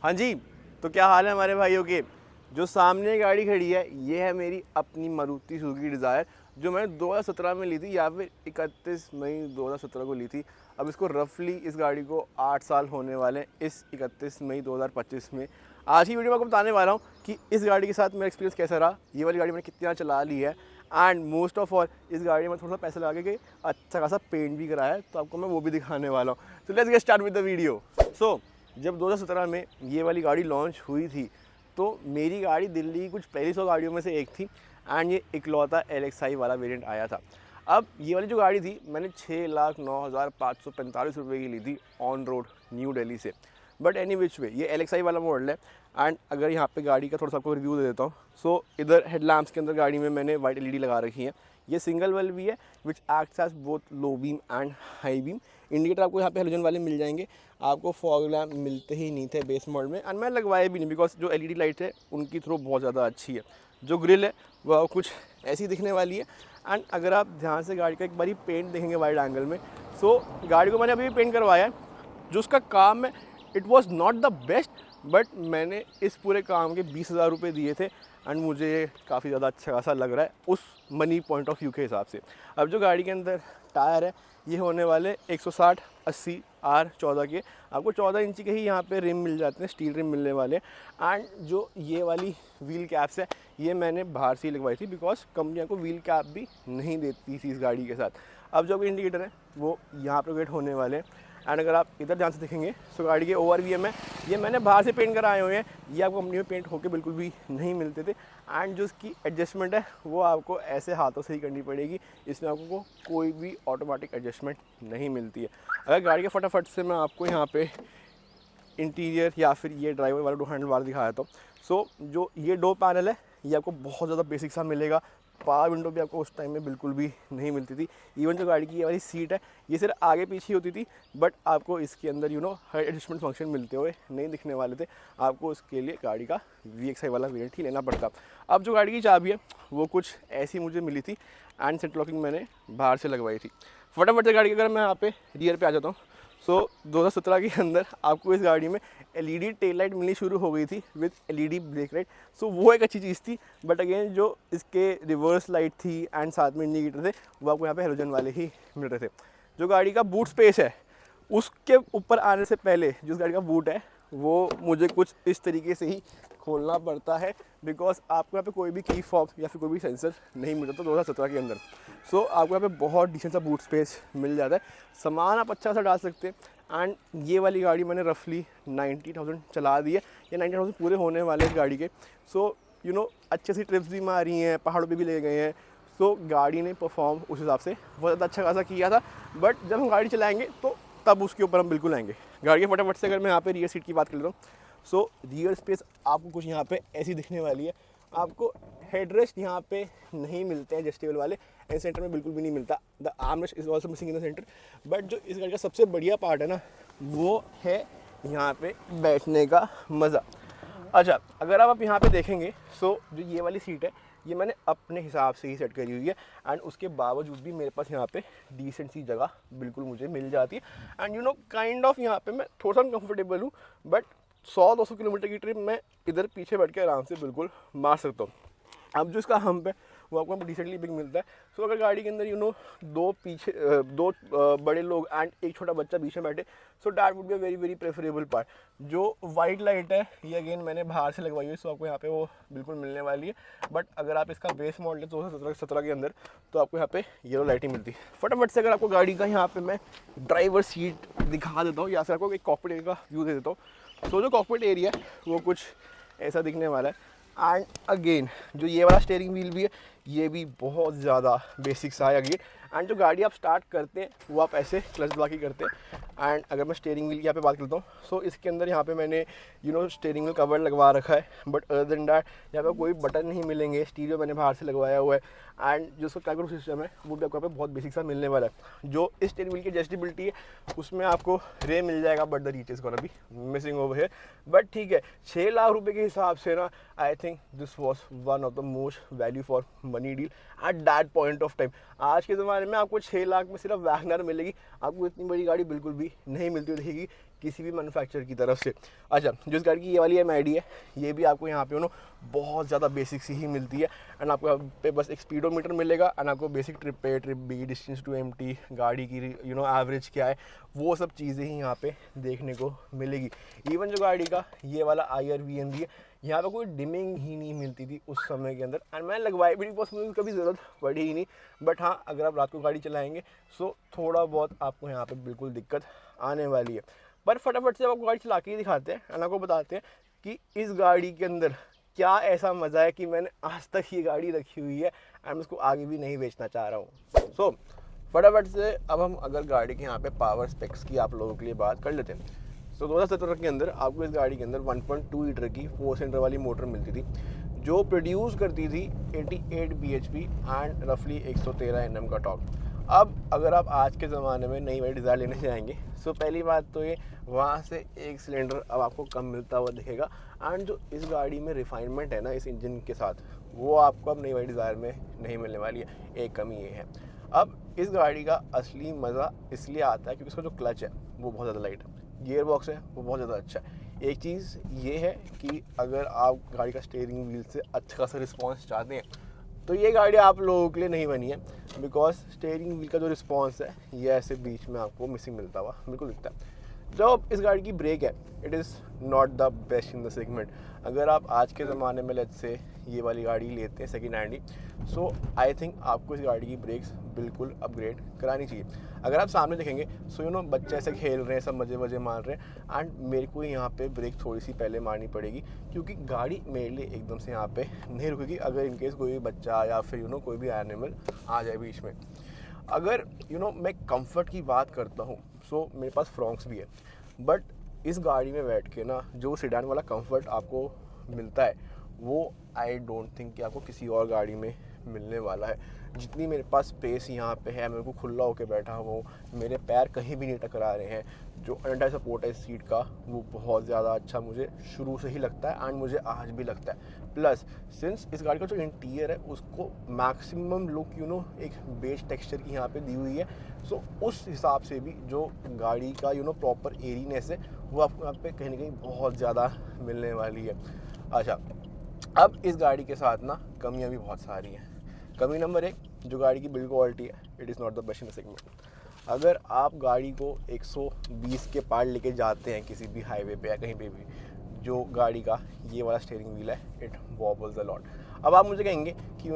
हाँ जी, तो क्या हाल है हमारे भाइयों के। जो सामने गाड़ी खड़ी है ये है मेरी अपनी मारुति सुजुकी डिज़ायर, जो मैंने 2017 में ली थी या फिर 31 मई 2017 को ली थी। अब इसको रफली इस गाड़ी को 8 साल होने वाले इस 31 मई 2025 में। आज ही वीडियो में आपको बताने वाला हूँ कि इस गाड़ी के साथ मेरा एक्सपीरियंस कैसा रहा, ये वाली गाड़ी मैंने कितना चला ली है, एंड मोस्ट ऑफ ऑल इस गाड़ी में थोड़ा सा पैसा लगा के अच्छा खासा पेंट भी कराया है, तो आपको मैं वो भी दिखाने वाला हूँ। तो let's get start with the video. जब 2017 में ये वाली गाड़ी लॉन्च हुई थी तो मेरी गाड़ी दिल्ली की कुछ पहली 100 गाड़ियों में से एक थी, एंड ये इकलौता LXi वाला वेरिएंट आया था। अब ये वाली जो गाड़ी थी मैंने 6,09,545 रुपये की ली थी ऑन रोड न्यू दिल्ली से। बट एनी विच वे ये LXi वाला मॉडल है। एंड अगर यहाँ पे गाड़ी का थोड़ा सा आपको रिव्यू दे देता हूँ। सो इधर हेडलैम्प्स के अंदर गाड़ी में मैंने वाइट LED लगा रखी है। ये सिंगल वेल भी है which acts as both low beam and high beam. Indicator आपको यहाँ पे हेलोजन वाले मिल जाएंगे। आपको फॉग लैम्प मिलते ही नहीं थे बेस मॉडल में, एंड मैं लगवाए भी नहीं बिकॉज जो LED लाइट है उनकी थ्रो बहुत ज़्यादा अच्छी है। जो ग्रिल है वह कुछ ऐसी दिखने वाली है। एंड अगर आप ध्यान से गाड़ी का एक बारी पेंट देखेंगे वाइड एंगल में, सो गाड़ी को मैंने अभी भी पेंट करवाया है। जो उसका काम है it was not the best, but मैंने इस पूरे काम के 20,000 रुपये दिए थे, एंड मुझे काफ़ी ज़्यादा अच्छा खासा लग रहा है उस मनी पॉइंट ऑफ व्यू के हिसाब से। अब जो गाड़ी के अंदर टायर है ये होने वाले 160/80 R14 के। आपको 14 इंची के ही यहाँ पे रिम मिल जाते हैं, स्टील रिम मिलने वाले हैं। एंड जो ये वाली व्हील कैप्स है ये मैंने बाहर से ही लगवाई थी बिकॉज कंपनियाँ को व्हील कैप भी नहीं देती थी इस गाड़ी के साथ। अब जो इंडिकेटर है वो यहाँ पर वेट होने वाले हैं। एंड अगर आप इधर ध्यान से देखेंगे तो गाड़ी के ORVM है ये मैंने बाहर से पेंट कराए हुए हैं, ये आपको कंपनी में पेंट होके बिल्कुल भी नहीं मिलते थे। एंड जो इसकी एडजस्टमेंट है वो आपको ऐसे हाथों से ही करनी पड़ेगी, इसमें आपको कोई भी ऑटोमेटिक एडजस्टमेंट नहीं मिलती है। अगर गाड़ी के फटाफट से मैं आपको यहाँ पे इंटीरियर या फिर ये ड्राइवर वाला डोर हैंडल बार दिखाया था। सो जो ये डोर पैनल है ये आपको बहुत ज़्यादा बेसिक सा मिलेगा। पावर विंडो भी आपको उस टाइम में बिल्कुल भी नहीं मिलती थी। इवन जो गाड़ी की ये वाली सीट है ये सिर्फ आगे पीछे होती थी, बट आपको इसके अंदर हाइट एडजस्टमेंट फंक्शन मिलते हुए नहीं दिखने वाले थे। आपको उसके लिए गाड़ी का VXi वाला वेरिएंट ही लेना पड़ता। अब जो गाड़ी की चाबी है वो कुछ ऐसी मुझे मिली थी, एंड सेंटर लॉकिंग मैंने बाहर से लगवाई थी। फटाफट से गाड़ी के अगर मैं यहाँ पे रियर पे आ जाता हूँ। सो 2017 के अंदर आपको इस गाड़ी में LED टेल लाइट मिलनी शुरू हो गई थी विद LED ब्रेक लाइट। सो वो एक अच्छी चीज़ थी, बट अगेन जो इसके रिवर्स लाइट थी एंड साथ में इंडिकेटर थे वो आपको यहाँ पे हेलोजन वाले ही मिल रहे थे। जो गाड़ी का बूट स्पेस है उसके ऊपर आने से पहले जो गाड़ी का बूट है वो मुझे कुछ इस तरीके से ही खोलना पड़ता है बिकॉज आपको यहाँ पे कोई भी की फॉब या फिर कोई भी सेंसर नहीं मिलता था 2017 के अंदर। सो आपको यहाँ पे बहुत डिसेंट सा बूट स्पेस मिल जाता है, सामान आप अच्छा सा डाल सकते हैं। एंड ये वाली गाड़ी मैंने रफली 90,000 चला दी है, या 90,000 पूरे होने वाले हैं गाड़ी के। सो अच्छे सी ट्रिप्स भी मारी हैं, पहाड़ों पे भी ले गए हैं। सो गाड़ी ने परफॉर्म उस हिसाब से बहुत ज़्यादा अच्छा खासा किया था, बट जब हम गाड़ी चलाएँगे तो तब उसके ऊपर हम बिल्कुल आएंगे। गाड़ी के फटाफट से अगर मैं यहाँ पे रियर सीट की बात कर लेता हूँ, सो रियर स्पेस आपको कुछ यहाँ पे ऐसी दिखने वाली है। आपको हेडरेस्ट यहाँ पे नहीं मिलते हैं एडजस्टेबल वाले, एंड सेंटर में बिल्कुल भी नहीं मिलता। The armrest is also missing in the centre. But जो इस गाड़ी का सबसे बढ़िया पार्ट है ना वो है यहाँ पे बैठने का मज़ा। अच्छा, अगर आप यहाँ पे देखेंगे सो जो ये वाली सीट है ये मैंने अपने हिसाब से ही सेट करी हुई है, एंड उसके बावजूद भी मेरे पास यहाँ पे डिसेंट सी जगह बिल्कुल मुझे मिल जाती है। एंड काइंड ऑफ यहाँ पे मैं थोड़ा सा कंफर्टेबल हूँ, बट 100-200 किलोमीटर की ट्रिप मैं इधर पीछे बैठ के आराम से बिल्कुल मार सकता हूँ। अब जो इसका हम्प है वो आपको डिसेंटली बिग मिलता है। सो अगर गाड़ी के अंदर दो बड़े लोग एंड एक छोटा बच्चा बीच में बैठे, so that would be very very preferable part. जो वाइट लाइट है ये अगेन मैंने बाहर से लगवाई है, सो आपको यहाँ पे वो बिल्कुल मिलने वाली है। बट अगर आप इसका बेस मॉडल है 2017 के अंदर तो आपको यहाँ पे येलो लाइटिंग मिलती है। फटाफट से अगर आपको गाड़ी का यहाँ पे मैं ड्राइवर सीट दिखा देता हूँ या फिर आपको एक कॉकपिट एरिया का व्यू दे देता हूँ। सो जो कॉकपिट एरिया है वो कुछ ऐसा दिखने वाला है। एंड अगेन जो ये वाला स्टीयरिंग व्हील भी है ये भी बहुत ज़्यादा बेसिक सा है अगेन। एंड जो गाड़ी आप स्टार्ट करते हैं वो आप ऐसे क्लच दबा के करते हैं। एंड अगर मैं स्टीयरिंग व्हील की यहाँ पे बात करता हूँ, सो इसके अंदर यहाँ पे मैंने स्टीयरिंग व्हील कवर लगवा रखा है, बट अदर देन डैट यहाँ पे कोई बटन नहीं मिलेंगे। स्टीरियो मैंने बाहर से लगवाया हुआ है, एंड जो उसका कैमरा सिस्टम है वो भी आपको यहाँ पे बहुत बेसिक सा मिलने वाला है। जो इस स्टीयरिंग व्हील की एडजस्टेबिलिटी है उसमें आपको रे मिल जाएगा, but the reach is gonna be missing over here. But ठीक है, 6 लाख रुपये के हिसाब से ना I think this was one of the most value for money deal at that point of time. आज के ज़माने में आपको 6 लाख में सिर्फ वैगनर मिलेगी, आपको इतनी बड़ी गाड़ी बिल्कुल भी नहीं मिलती दिखेगी। किसी भी मैन्युफैक्चरर की तरफ से। अच्छा, जो इस गाड़ी की ये वाली MID है, ये भी आपको यहाँ पे बहुत ज़्यादा बेसिक सी ही मिलती है। एंड आपको यहाँ पे बस एक स्पीडोमीटर मिलेगा एंड आपको बेसिक ट्रिप पे, trip B, distance to empty, गाड़ी की एवरेज क्या है, वो सब चीज़ें ही यहाँ पे देखने को मिलेगी। इवन जो गाड़ी का ये वाला IR VNB है, यहाँ पे कोई डिमिंग ही नहीं मिलती थी उस समय के अंदर, एंड मैंने लगवाई भी बिकॉज मुझे कभी ज़रूरत पड़ी ही नहीं। बट हाँ, अगर आप रात को गाड़ी चलाएंगे सो थोड़ा बहुत आपको यहाँ पे बिल्कुल दिक्कत आने वाली है। पर फटाफट से आपको गाड़ी चला के ही दिखाते हैं एंड आपको बताते हैं कि इस गाड़ी के अंदर क्या ऐसा मज़ा है कि मैंने आज तक ये गाड़ी रखी हुई है एंड मैं उसको आगे भी नहीं बेचना चाह रहा हूँ। सो फटाफट से अब हम अगर गाड़ी के यहाँ पे पावर स्पेक्स की आप लोगों के लिए बात कर लेते हैं। तो 2017 के अंदर आपको इस गाड़ी के अंदर 1.2 लीटर की 4 सिलेंडर वाली मोटर मिलती थी, जो प्रोड्यूस करती थी 88 bhp एंड रफली 113 Nm का टॉर्क। अब अगर आप आज के ज़माने में नई वाली डिज़ायर लेने जाएंगे सो पहली बात तो ये वहाँ से एक सिलेंडर अब आपको कम मिलता हुआ दिखेगा, एंड जो इस गाड़ी में रिफाइनमेंट है ना इस इंजन के साथ, वो आपको अब नई वाली डिज़ायर में नहीं मिलने वाली है। एक कमी ये है। अब इस गाड़ी का असली मज़ा इसलिए आता है क्योंकि इसका जो क्लच है वो बहुत ज़्यादा लाइट है, गियर बॉक्स है वो बहुत ज़्यादा अच्छा है। एक चीज़ ये है कि अगर आप गाड़ी का स्टीयरिंग व्हील से अच्छा खासा रिस्पॉन्स चाहते हैं तो ये गाड़ी आप लोगों के लिए नहीं बनी है, बिकॉज स्टीयरिंग व्हील का जो रिस्पॉन्स है ये ऐसे बीच में आपको मिसिंग मिलता हुआ बिल्कुल दिखता है। जो इस गाड़ी की ब्रेक है, it is not the best in the segment. अगर आप आज के ज़माने में लेट्स से ये वाली गाड़ी लेते हैं second hand he, so I think आपको इस गाड़ी की ब्रेक्स बिल्कुल अपग्रेड करानी चाहिए। अगर आप सामने देखेंगे सो बच्चे ऐसे खेल रहे हैं, सब मज़े मार रहे हैं, एंड मेरे को यहाँ पे ब्रेक थोड़ी सी पहले मारनी पड़ेगी क्योंकि गाड़ी मेरे लिए एकदम से यहाँ पे नहीं रुकेगी अगर इनकेस कोई भी बच्चा या फिर कोई भी एनिमल आ जाए बीच में। अगर मैं कंफर्ट की बात करता हूँ सो मेरे पास फ्रॉन्क्स भी है, बट इस गाड़ी में बैठ के ना जो सेडान वाला कंफर्ट आपको मिलता है वो आई डोंट थिंक कि आपको किसी और गाड़ी में मिलने वाला है। जितनी मेरे पास स्पेस यहाँ पे है, मेरे को खुला होकर बैठा हूँ, मेरे पैर कहीं भी नहीं टकरा रहे हैं, जो अंडर सपोर्ट है इस सीट का वो बहुत ज़्यादा अच्छा मुझे शुरू से ही लगता है एंड मुझे आज भी लगता है। प्लस सिंस इस गाड़ी का जो इंटीरियर है उसको मैक्सिमम लुक एक बेज टेक्सचर की यहाँ पे दी हुई है, सो उस हिसाब से भी जो गाड़ी का प्रॉपर एरीनेस है वो आपको यहाँ पे कहीं ना कहीं बहुत ज़्यादा मिलने वाली है। अच्छा, अब इस गाड़ी के साथ ना कमियाँ भी बहुत सारी हैं। कमी नंबर 1, जो गाड़ी की बिल्ड क्वालिटी है, it is not the best in the segment. अगर आप गाड़ी को 120 के पार लेके जाते हैं किसी भी हाईवे पे या कहीं पे भी, जो गाड़ी का ये वाला स्टीयरिंग व्हील है इट वॉबल्स अ लॉट। अब आप मुझे कहेंगे कि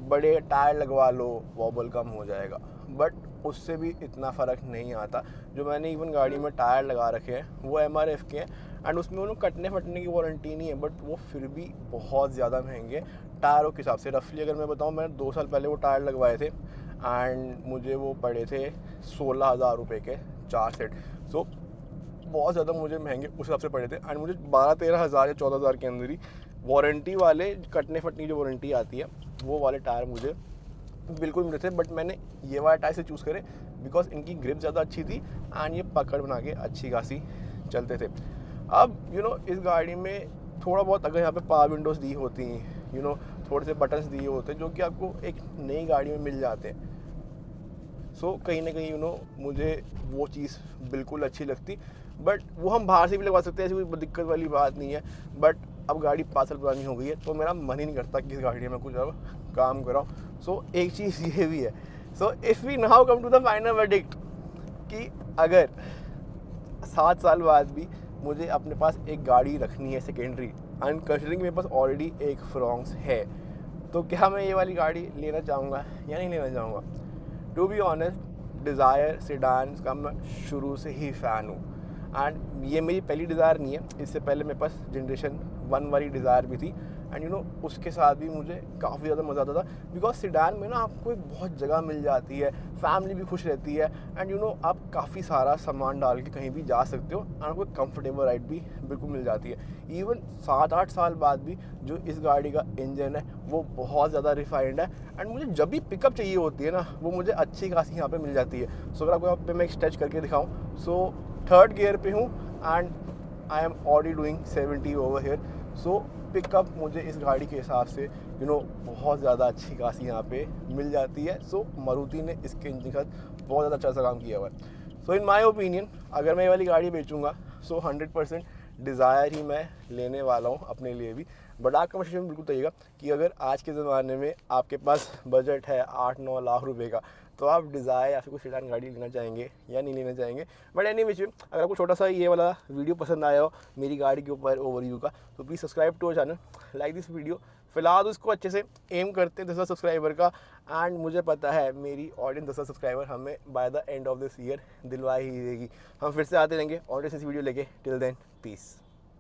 बड़े टायर लगवा लो वॉबल कम हो जाएगा, बट उससे भी इतना फ़र्क नहीं आता। जो मैंने इवन गाड़ी में टायर लगा रखे हैं वो MRF के हैं एंड उसमें कटने फटने की वारंटी नहीं है, बट वो फिर भी बहुत ज़्यादा महंगे टायरों के हिसाब से। रफली अगर मैं बताऊँ, मैंने 2 साल पहले वो टायर लगवाए थे एंड मुझे वो पड़े थे 16,000 रुपये के 4 सेट। सो बहुत ज़्यादा मुझे महंगे उस हिसाब से पड़े थे एंड मुझे 12-13 हज़ार या 14,000 के अंदर ही वारंटी वाले कटने फटने की जो वारंटी आती है वो वाले टायर मुझे बिल्कुल मिले थे। बट मैंने ये वाला टायर से चूज़ करे बिकॉज इनकी ग्रिप ज़्यादा अच्छी थी एंड ये पकड़ बना के अच्छी खासी चलते थे। अब इस गाड़ी में थोड़ा बहुत अगर यहाँ पे पावर विंडोज़ दी होती हैं, थोड़े से बटन्स दिए होते हैं जो कि आपको एक नई गाड़ी में मिल जाते हैं, सो कहीं ना कहीं मुझे वो चीज़ बिल्कुल अच्छी लगती। बट वो हम बाहर से भी लगवा सकते हैं, ऐसी कोई दिक्कत वाली बात नहीं है। बट अब गाड़ी 5 साल पुरानी हो गई है तो मेरा मन ही नहीं करता कि इस गाड़ी में कुछ अब काम कराऊँ। सो एक चीज़ ये भी है। So if we now come to the final verdict कि अगर 7 साल बाद भी मुझे अपने पास एक गाड़ी रखनी है सेकेंडरी एंड कंसिडरिंग मेरे पास ऑलरेडी एक फ्रॉन्क्स है, तो क्या मैं ये वाली गाड़ी लेना चाहूँगा या नहीं लेना चाहूँगा? To be honest, Dzire sedan का मैं शुरू से ही फ़ैन हूँ एंड ये मेरी पहली डिज़ायर नहीं है। इससे पहले मेरे पास जनरेशन 1 वाली डिज़ायर भी थी एंड उसके साथ भी मुझे काफ़ी ज़्यादा मज़ा आता था बिकॉज सेडान में ना आपको एक बहुत जगह मिल जाती है, फैमिली भी खुश रहती है एंड आप काफ़ी सारा सामान डाल के कहीं भी जा सकते हो एंड आपको कंफर्टेबल राइड भी बिल्कुल मिल जाती है। इवन 7-8 साल बाद भी जो इस गाड़ी का इंजन है वो बहुत ज़्यादा रिफाइंड है एंड मुझे जब भी पिकअप चाहिए होती है ना वो मुझे अच्छी खासी यहाँ पे मिल जाती है। सो अगर आपको यहाँ पे मैं एक स्ट्रेच करके दिखाऊँ, सो 3rd गियर पे हूँ and I am already doing 70 over here. So pickup मुझे इस गाड़ी के हिसाब से बहुत ज़्यादा अच्छी खासी यहाँ पे मिल जाती है। सो मारुति ने इसके इंजन के साथ बहुत ज़्यादा अच्छा सा काम किया हुआ है। सो इन माय ओपिनियन अगर मैं ये वाली गाड़ी बेचूंगा सो 100% डिज़ायर ही मैं लेने वाला हूँ अपने लिए भी। बट आप कमेंट सेक्शन में बिल्कुल बताइएगा कि अगर आज के ज़माने में आपके पास बजट है 8-9 लाख रुपए का, तो आप डिज़ायर या फिर कोई सेडान गाड़ी लेना चाहेंगे या नहीं लेना चाहेंगे। बट एनी विच, अगर आपको छोटा सा ये वाला वीडियो पसंद आया हो मेरी गाड़ी के ऊपर ओवरव्यू का, तो please subscribe to our channel, like this video. फिलहाल उसको अच्छे से एम करते हैं 10,000 सब्सक्राइबर का, एंड मुझे पता है मेरी ऑडियंस 10,000 सब्सक्राइबर हमें by the end of this year दिलवा ही देगी। हम फिर से आते रहेंगे ऑडियंस वीडियो लेके। Till then, piece.